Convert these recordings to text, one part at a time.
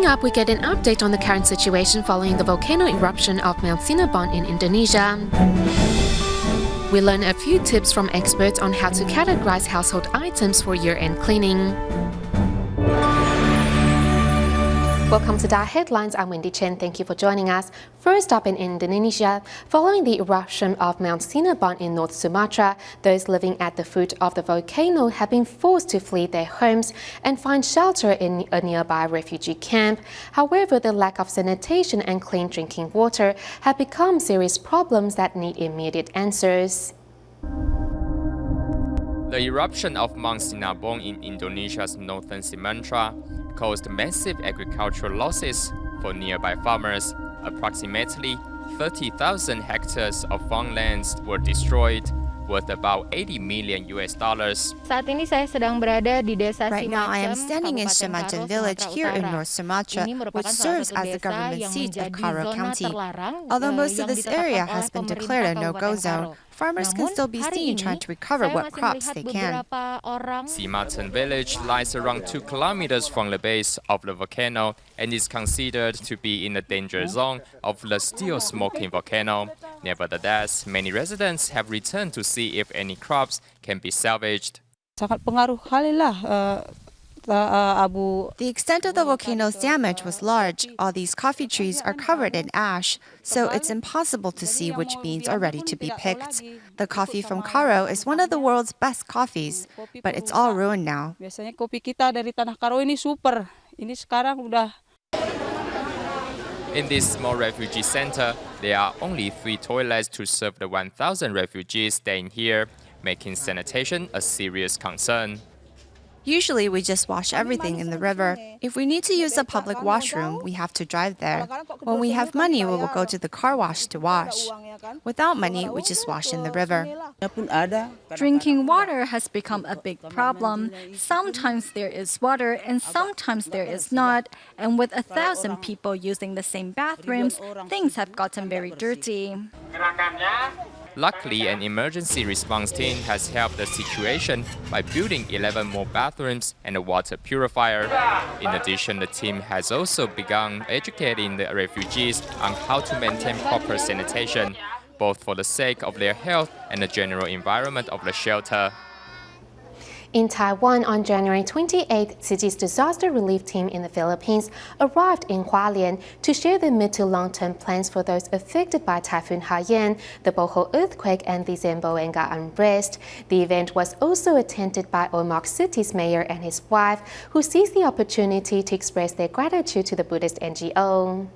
up, we get an update on the current situation following the volcano eruption of Mount Sinabung in Indonesia. We learn a few tips from experts on how to categorize household items for year-end cleaning. Welcome to DaAi Headlines. I'm Wendy Chen. Thank you for joining us. First up in Indonesia, following the eruption of Mount Sinabung in North Sumatra, those living at the foot of the volcano have been forced to flee their homes and find shelter in a nearby refugee camp. However, the lack of sanitation and clean drinking water have become serious problems that need immediate answers. The eruption of Mount Sinabung in Indonesia's northern Sumatra caused massive agricultural losses for nearby farmers. Approximately 30,000 hectares of farmlands were destroyed, worth about $80 million. Saat ini saya sedang berada di desa Right now, I am Sinabung, standing in Kabupaten Sinabung Karo, village Sumatera here in Utara. North Sumatra, Ini merupakan which salah serves satu as the desa government yang seat of menjadi Karo zona County. terlarang, Although most of yang this ditetapkan area oleh has been pemerintah declared a no-go Kabupaten zone, Karo. farmers can Namun, still be hari seen ini, trying to recover saya what masih crops melihat they can. beberapa orang. Sumatra village lies around 2 kilometers from the base of the volcano and is considered to be in the danger zone of the still smoking volcano. Nevertheless, many residents have returned to see if any crops can be salvaged. Sangat pengaruh kali lah abu. The extent of the volcano's damage was large. All these coffee trees are covered in ash, so it's impossible to see which beans are ready to be picked. The coffee from Karo is one of the world's best coffees, but it's all ruined now. Biasanya kopi kita dari tanah Karo ini super. Ini sekarang udah. In this small refugee center, there are only 3 toilets to serve the 1,000 refugees staying here, making sanitation a serious concern. Usually, we just wash everything in the river. If we need to use a public washroom, we have to drive there. When we have money, we will go to the car wash to wash. Without money, we just wash in the river. Drinking water has become a big problem. Sometimes there is water and sometimes there is not. And with 1,000 people using the same bathrooms, things have gotten very dirty. Luckily, an emergency response team has helped the situation by building 11 more bathrooms and a water purifier. In addition, the team has also begun educating the refugees on how to maintain proper sanitation, both for the sake of their health and the general environment of the shelter. In Taiwan, on January 28th, Tzu Chi's disaster relief team in the Philippines arrived in Hualien to share their mid to long-term plans for those affected by Typhoon Haiyan, the Bohol earthquake, and the Zamboanga unrest. The event was also attended by Ormoc City's mayor and his wife, who seized the opportunity to express their gratitude to the Buddhist NGO.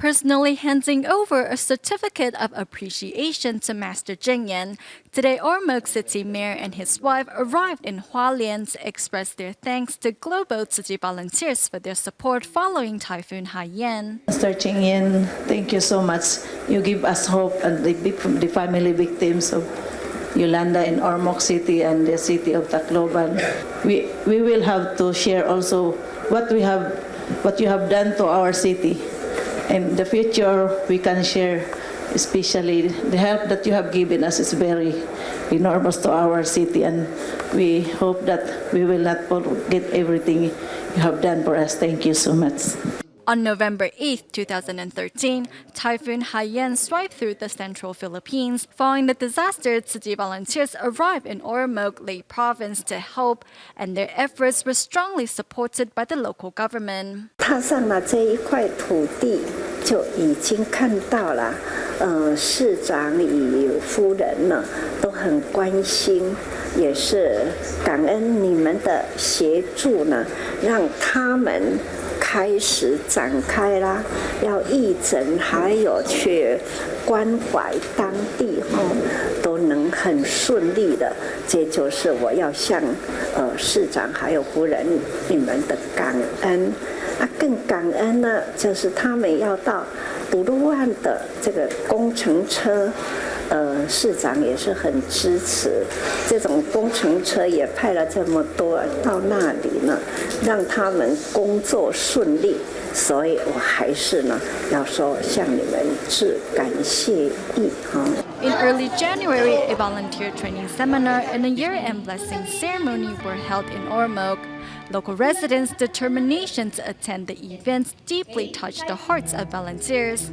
Personally handing over a certificate of appreciation to Master Zheng Yan, today Ormoc City Mayor and his wife arrived in Hualien to express their thanks to global Tzu Chi volunteers for their support following Typhoon Haiyan. Master Zheng Yan, thank you so much. You give us hope and the family victims of Yolanda in Ormoc City and the city of Tacloban. We will have to share also what you have done to our city. In the future, we can share, especially the help that you have given us is very enormous to our city, and we hope that we will not forget everything you have done for us. Thank you so much. On November 8, 2013, Typhoon Haiyan swept through the central Philippines. Following the disaster, Tzu Chi volunteers arrived in Ormoc, Leyte Province to help, and their efforts were strongly supported by the local government. 踏上了这一块土地，就已经看到了，市长与夫人呢都很关心，也是感恩你们的协助呢，让他们开始展开啦，要义诊，还有去关怀当地都能很顺利的。这就是我要向市长还有夫人你们的感恩。更感恩呢，就是他们要到独路湾的这个工程车。市长也是很支持，这种工程车也派了这么多到那里呢，让他们工作顺利。所以我还是呢要说向你们致感谢意哈。In early January, a volunteer training seminar and a year-end blessing ceremony were held in Ormoc. Local residents' determination to attend the events deeply touched the hearts of volunteers.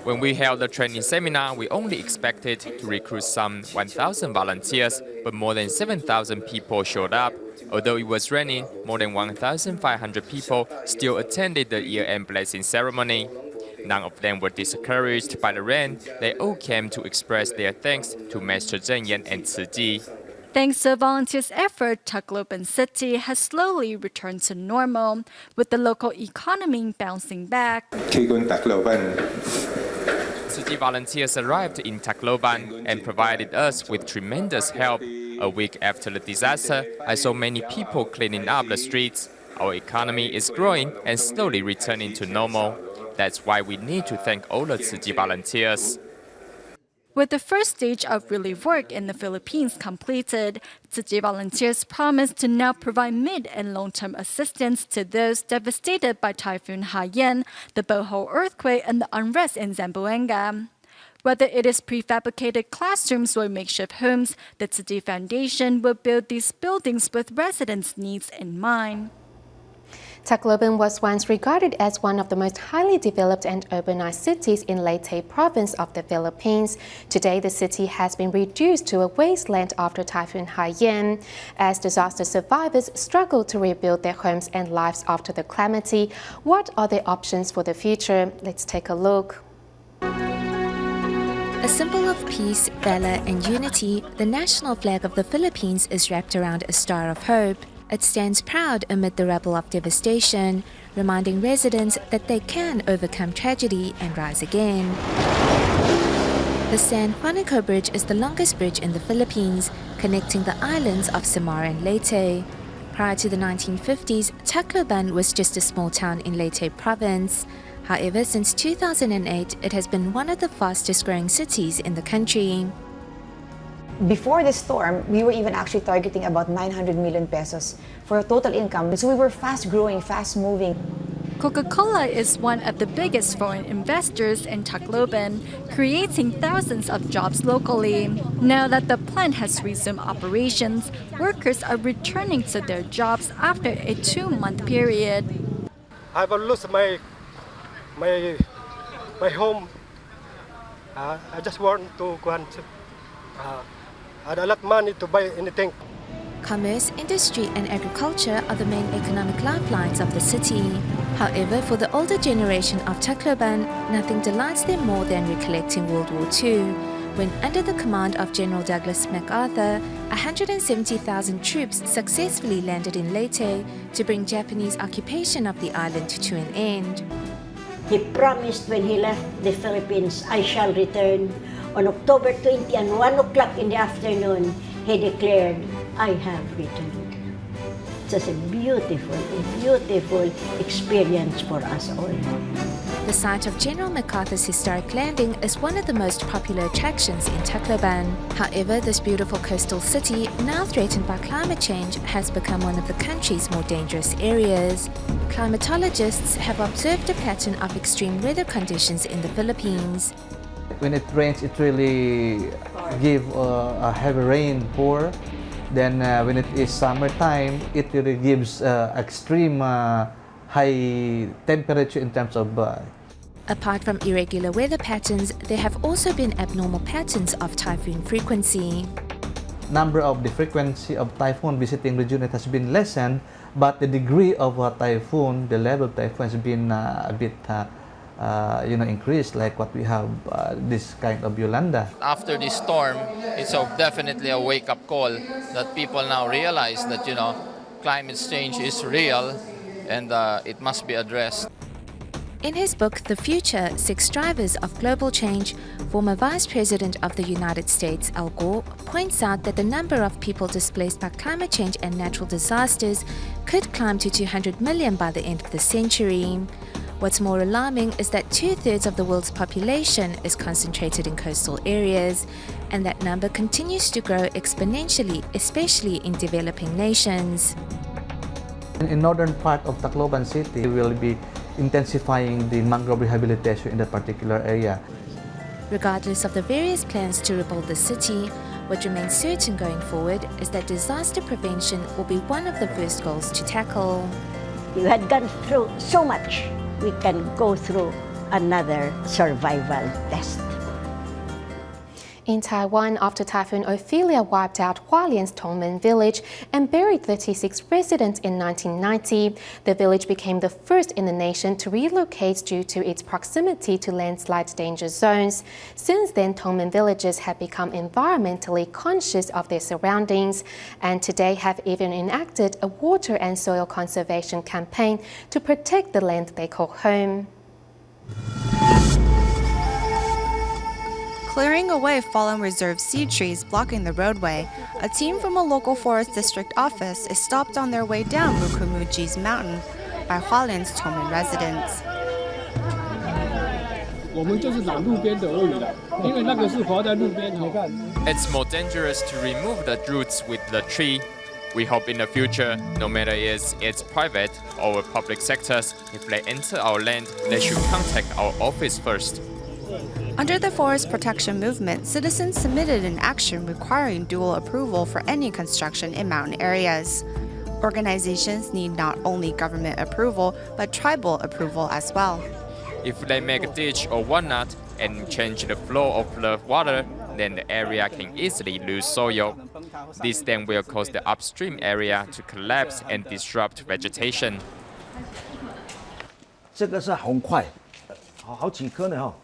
When we held the training seminar, we only expected to recruit some 1,000 volunteers, but more than 7,000 people showed up. Although it was raining, more than 1,500 people still attended the year-end blessing ceremony. None of them were discouraged by the rain. They all came to express their thanks to Master Zheng Yan and Tzu Chi. Thanks to volunteers' effort, Tacloban city has slowly returned to normal, with the local economy bouncing back. Tzu Chi volunteers arrived in Tacloban and provided us with tremendous help. A week after the disaster, I saw many people cleaning up the streets. Our economy is growing and slowly returning to normal. That's why we need to thank all the Tzu Chi volunteers. With the first stage of relief work in the Philippines completed, Tzu Chi volunteers promise to now provide mid- and long-term assistance to those devastated by Typhoon Haiyan, the Bohol earthquake, and the unrest in Zamboanga. Whether it is prefabricated classrooms or makeshift homes, the Tzu Chi Foundation will build these buildings with residents' needs in mind. Tacloban was once regarded as one of the most highly developed and urbanized cities in Leyte province of the Philippines. Today, the city has been reduced to a wasteland after Typhoon Haiyan, as disaster survivors struggle to rebuild their homes and lives after the calamity. What are their options for the future? Let's take a look. A symbol of peace, valor, and unity, the national flag of the Philippines is wrapped around a star of hope. It stands proud amid the rubble of devastation, reminding residents that they can overcome tragedy and rise again. The San Juanico Bridge is the longest bridge in the Philippines, connecting the islands of Samar and Leyte. Prior to the 1950s, Tacloban was just a small town in Leyte province. However, since 2008, it has been one of the fastest growing cities in the country. Before the storm, we were even actually targeting about 900 million pesos for a total income. So we were fast growing, fast moving. Coca-Cola is one of the biggest foreign investors in Tacloban, creating thousands of jobs locally. Now that the plant has resumed operations, workers are returning to their jobs after a 2-month period. I've lost my home. I just want to go and had a lot of money to buy anything. Commerce, industry, and agriculture are the main economic lifelines of the city. However, for the older generation of Tacloban, nothing delights them more than recollecting World War II, when under the command of General Douglas MacArthur, 170,000 troops successfully landed in Leyte to bring Japanese occupation of the island to an end. He promised when he left the Philippines, I shall return. On October 20 and 1 o'clock in the afternoon, he declared, I have returned. It's just a beautiful experience for us all. The site of General MacArthur's historic landing is one of the most popular attractions in Tacloban. However, this beautiful coastal city, now threatened by climate change, has become one of the country's more dangerous areas. Climatologists have observed a pattern of extreme weather conditions in the Philippines. When it rains, it really gives a heavy rain pour. Then when it is summertime, it really gives extreme high temperature in terms of Apart from irregular weather patterns, there have also been abnormal patterns of typhoon frequency. Number of the frequency of typhoon visiting region has been lessened, but the degree of typhoon, the level of typhoon has been a bit increased, like what we have this kind of Yolanda. After this storm, it's definitely a wake-up call that people now realize that climate change is real and it must be addressed. In his book, The Future, 6 Drivers of Global Change, former Vice President of the United States, Al Gore, points out that the number of people displaced by climate change and natural disasters could climb to 200 million by the end of the century. What's more alarming is that 2/3 of the world's population is concentrated in coastal areas, and that number continues to grow exponentially, especially in developing nations. In northern part of Tacloban City, we will be intensifying the mangrove rehabilitation in that particular area. Regardless of the various plans to rebuild the city, What remains certain going forward is that disaster prevention will be one of the first goals to tackle. You had gone through so much. We can go through another survival test. In Taiwan, after Typhoon Ophelia wiped out Hualien's Tongmen village and buried 36 residents in 1990, the village became the first in the nation to relocate due to its proximity to landslide danger zones. Since then, Tongmen villagers have become environmentally conscious of their surroundings and today have even enacted a water and soil conservation campaign to protect the land they call home. Clearing away fallen reserve seed trees blocking the roadway, a team from a local forest district office is stopped on their way down Mukumuji's mountain by Hualien's Tongmen residents. It's more dangerous to remove the roots with the tree. We hope in the future, no matter it's private or public sectors, if they enter our land, they should contact our office first. Under the forest protection movement, citizens submitted an action requiring dual approval for any construction in mountain areas. Organizations need not only government approval, but tribal approval as well. If they make a ditch or whatnot and change the flow of the water, then the area can easily lose soil. This then will cause the upstream area to collapse and disrupt vegetation. 这个是红块，好几颗呢哈。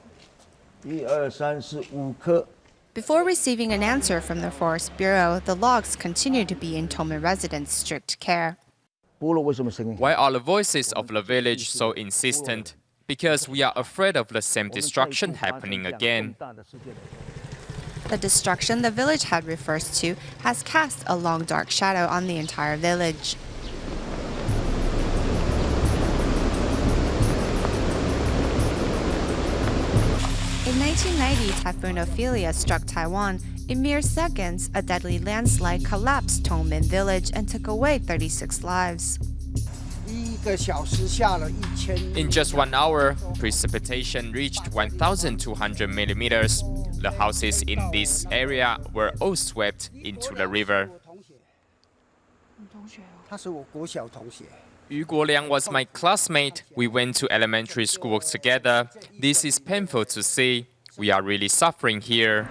1、2、3、4、5颗。 Before receiving an answer from the Forest Bureau, the logs continue to be in Tongmen residents' strict care. Why are the voices of the village so insistent? Because we are afraid of the same destruction happening again. The destruction the village head refers to has cast a long dark shadow on the entire village. In 1990, Typhoon Ophelia struck Taiwan. In mere seconds, a deadly landslide collapsed Tongmen village and took away 36 lives. In just 1 hour, precipitation reached 1,200 millimeters. The houses in this area were all swept into the river. Yu Guoliang was my classmate. We went to elementary school together. This is painful to see. We are really suffering here.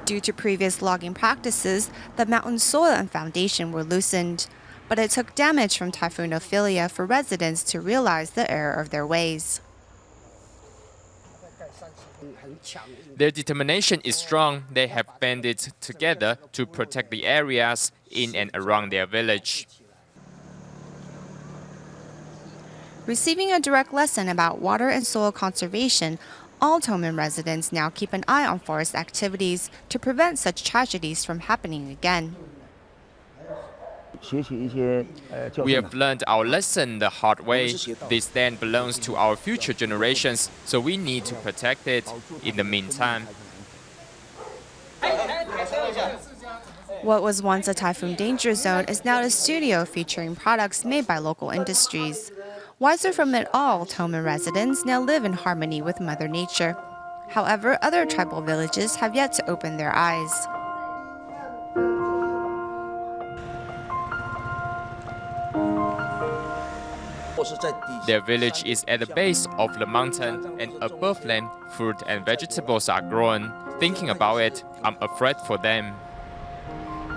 Due to previous logging practices, the mountain soil and foundation were loosened. But it took damage from Typhoon Ophelia for residents to realize the error of their ways. Their determination is strong. They have banded together to protect the areas in and around their village. Receiving a direct lesson about water and soil conservation, all Tongmen residents now keep an eye on forest activities to prevent such tragedies from happening again. We have learned our lesson the hard way. This land belongs to our future generations, so we need to protect it in the meantime. What was once a typhoon danger zone is now a studio featuring products made by local industries. Wiser from it all, Tongmen residents now live in harmony with Mother Nature. However, other tribal villages have yet to open their eyes. Their village is at the base of the mountain, and above them, fruit and vegetables are grown. Thinking about it, I'm afraid for them.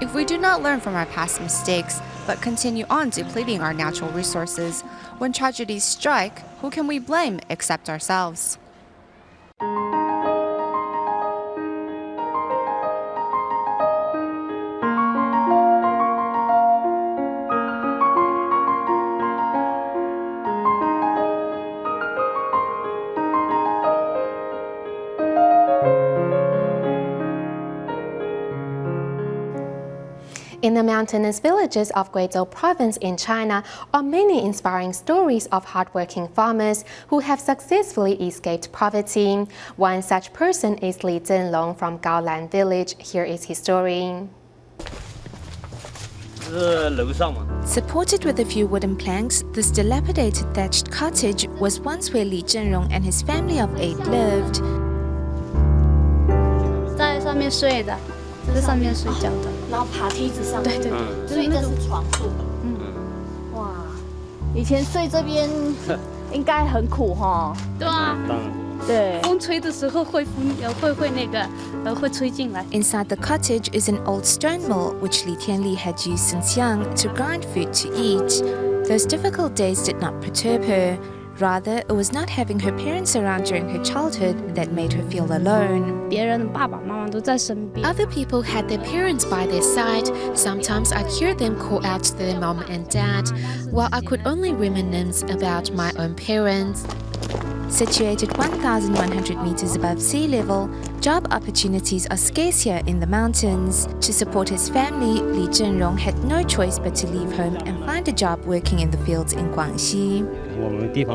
If we do not learn from our past mistakes, but continue on depleting our natural resources, when tragedies strike, who can we blame except ourselves? In the mountainous villages of Guizhou province in China are many inspiring stories of hardworking farmers who have successfully escaped poverty. One such person is Li Zhenlong from Gaolan village. Here is his story. Supported with a few wooden planks, this dilapidated thatched cottage was once where Li Zhenrong and his family of 8 lived. 外面睡的，在上面睡觉的，然后爬梯子上。对对，所以这是床铺。哇，以前睡这边应该很苦哈。对啊。对。风吹的时候会那个会吹进来。Inside the cottage is an old stone mill which Li Tianli had used since young to grind food to eat. Those difficult days did not perturb her. Rather, it was not having her parents around during her childhood that made her feel alone. 别人的爸爸妈妈都在身边。 Other people had their parents by their side. Sometimes I'd hear them call out to their mom and dad, while I could only reminisce about my own parents. Situated 1,100 meters above sea level, job opportunities are scarce here in the mountains. To support his family, Li Zhenrong had no choice but to leave home and find a job working in the fields in Guangxi.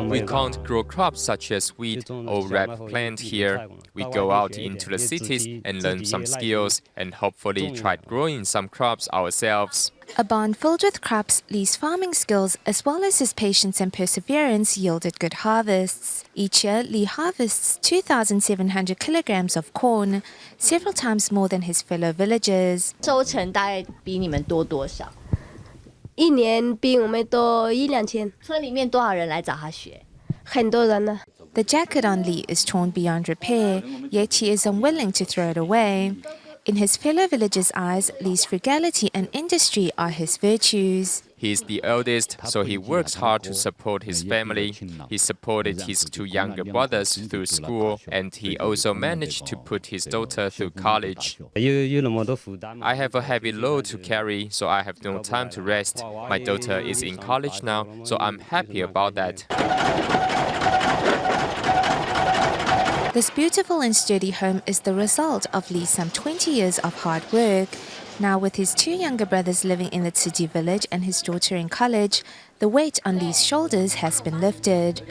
We can't grow crops such as wheat or rap plant here. We go out into the cities and learn some skills and hopefully try growing some crops ourselves. A barn filled with crops, Li's farming skills as well as his patience and perseverance yielded good harvests. Each year, Li harvests 2,700 kilograms of corn, several times more than his fellow villagers. 收成大概比你们多多少？一年比我们多1-2千。村里面多少人来找他学？很多人呢。 The jacket on Li is torn beyond repair, yet he is unwilling to throw it away. In his fellow villagers' eyes, Li's frugality and industry are his virtues. He is the eldest, so he works hard to support his family. He supported his 2 younger brothers through school, and he also managed to put his daughter through college. I have a heavy load to carry, so I have no time to rest. My daughter is in college now, so I'm happy about that. This beautiful and sturdy home is the result of Li's some 20 years of hard work. Now, with his 2 younger brothers living in the Tzu Chi village and his daughter in college, the weight on Li's shoulders has been lifted.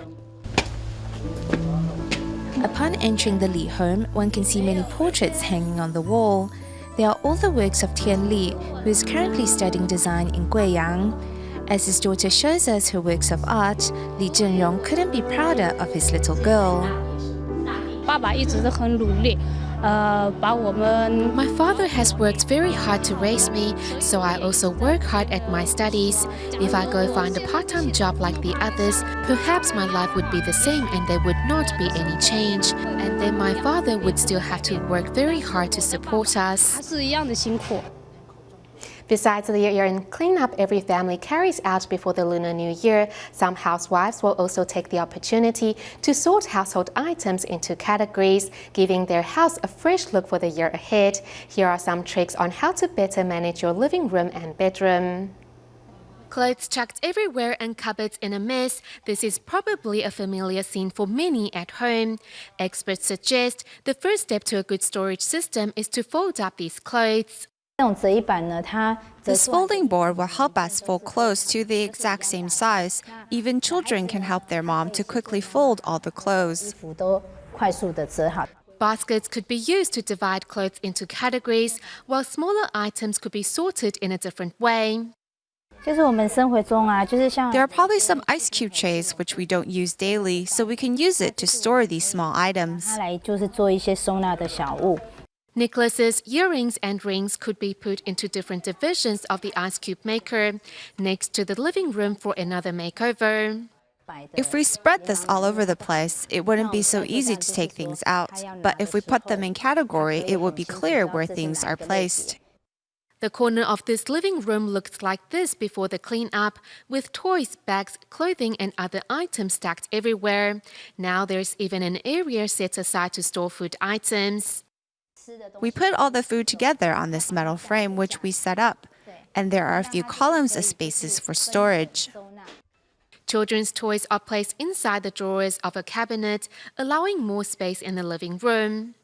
Upon entering the Li home, one can see many portraits hanging on the wall. They are all the works of Tian Li, who is currently studying design in Guiyang. As his daughter shows us her works of art, Li Zhenrong couldn't be prouder of his little girl. 爸爸一直都很努力，把我们。 My father has worked very hard to raise me, so I also work hard at my studies. If I go find a part-time job like the others, perhaps my life would be the same and there would not be any change. And then my father would still have to work very hard to support us. 还是一样的辛苦。 Besides the year-end cleanup every family carries out before the Lunar New Year, some housewives will also take the opportunity to sort household items into categories, giving their house a fresh look for the year ahead. Here are some tricks on how to better manage your living room and bedroom. Clothes chucked everywhere and cupboards in a mess. This is probably a familiar scene for many at home. Experts suggest the first step to a good storage system is to fold up these clothes. This folding board will help us fold clothes to the exact same size. Even children can help their mom to quickly fold all the clothes. Baskets could be used to divide clothes into categories, while smaller items could be sorted in a different way. There are probably some ice cube trays which we don't use daily, so we can use it to store these small items. Necklaces, earrings and rings could be put into different divisions of the ice cube maker, next to the living room for another makeover. If we spread this all over the place, it wouldn't be so easy to take things out. But if we put them in category, it will be clear where things are placed. The corner of this living room looked like this before the cleanup, with toys, bags, clothing and other items stacked everywhere. Now there's even an area set aside to store food items. We put all the food together on this metal frame which we set up, and there are a few columns of spaces for storage. Children's toys are placed inside the drawers of a cabinet, allowing more space in the living room.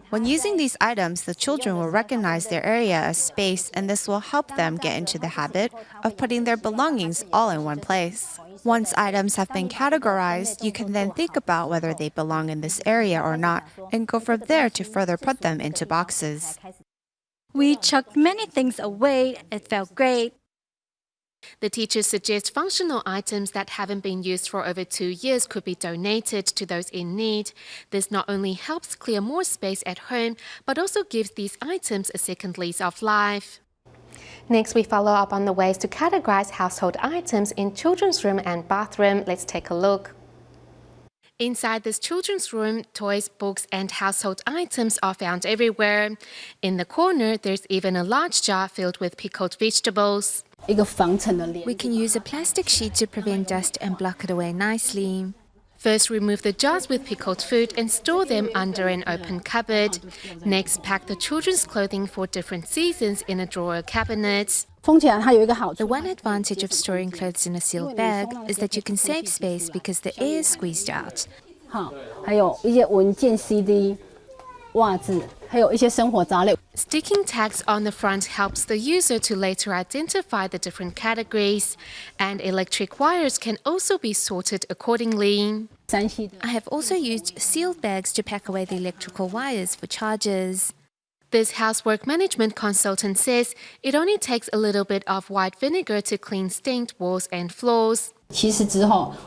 When using these items, the children will recognize their area as space, and this will help them get into the habit of putting their belongings all in one place. Once items have been categorized, you can then think about whether they belong in this area or not, and go from there to further put them into boxes. We chucked many things away. It felt great. The teachers suggest functional items that haven't been used for over 2 years could be donated to those in need. This not only helps clear more space at home, but also gives these items a second lease of life. Next, we follow up on the ways to categorize household items in children's room and bathroom. Let's take a look. Inside this children's room, toys, books, and household items are found everywhere. In the corner, there's even a large jar filled with pickled vegetables. We can use a plastic sheet to prevent dust and block it away nicely. First, remove the jars with pickled food and store them under an open cupboard. Next, pack the children's clothing for different seasons in a drawer cabinet. The one advantage of storing clothes in a sealed bag is that you can save space because the air is squeezed out. Sticking tags on the front helps the user to later identify the different categories, and electric wires can also be sorted accordingly. I have also used sealed bags to pack away the electrical wires for chargers. This housework management consultant says it only takes a little bit of white vinegar to clean stained walls and floors.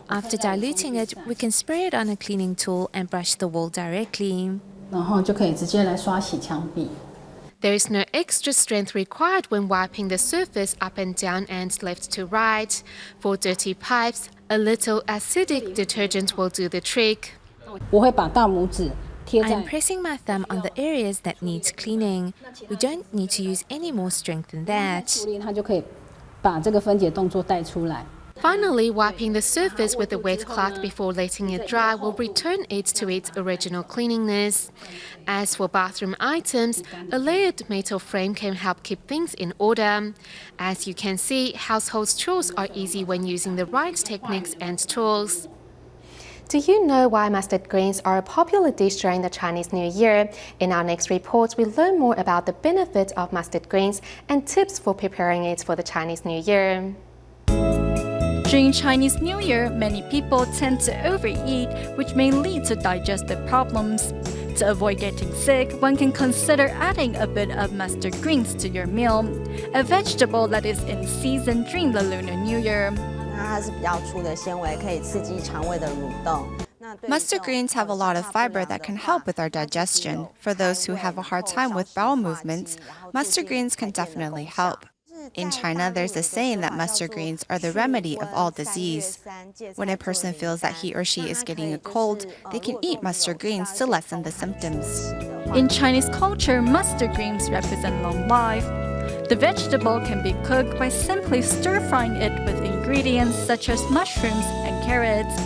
After diluting it, we can spray it on a cleaning tool and brush the wall directly. There is no extra strength required when wiping the surface up and down and left to right. For dirty pipes, a little acidic detergent will do the trick. I'm pressing my thumb on the areas that need cleaning. We don't need to use any more strength than that. Finally, wiping the surface with a wet cloth before letting it dry will return it to its original cleanliness. As for bathroom items, a layered metal frame can help keep things in order. As you can see, household chores are easy when using the right techniques and tools. Do you know why mustard greens are a popular dish during the Chinese New Year? In our next report, we learn more about the benefits of mustard greens and tips for preparing it for the Chinese New Year. During Chinese New Year, many people tend to overeat, which may lead to digestive problems. To avoid getting sick, one can consider adding a bit of mustard greens to your meal, a vegetable that is in season during the Lunar New Year. Mustard greens have a lot of fiber that can help with our digestion. For those who have a hard time with bowel movements, mustard greens can definitely help. In China, there's a saying that mustard greens are the remedy of all disease. When a person feels that he or she is getting a cold, they can eat mustard greens to lessen the symptoms. In Chinese culture, mustard greens represent long life. The vegetable can be cooked by simply stir-frying it with ingredients such as mushrooms and carrots.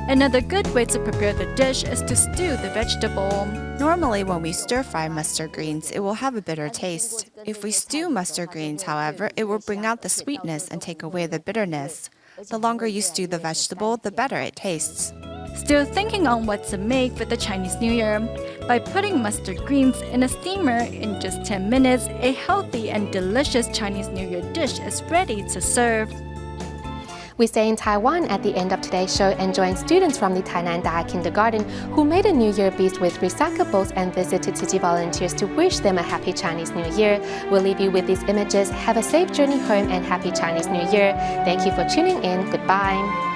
Another good way to prepare the dish is to stew the vegetable. Normally, when we stir-fry mustard greens, it will have a bitter taste. If we stew mustard greens, however, it will bring out the sweetness and take away the bitterness. The longer you stew the vegetable, the better it tastes. Still thinking on what to make for the Chinese New Year? By putting mustard greens in a steamer, in just 10 minutes, a healthy and delicious Chinese New Year dish is ready to serve. We stay in Taiwan at the end of today's show and join students from the Tainan DaAi Kindergarten who made a New Year feast with recyclables and visited Tzu Chi volunteers to wish them a happy Chinese New Year. We'll leave you with these images. Have a safe journey home and happy Chinese New Year. Thank you for tuning in. Goodbye.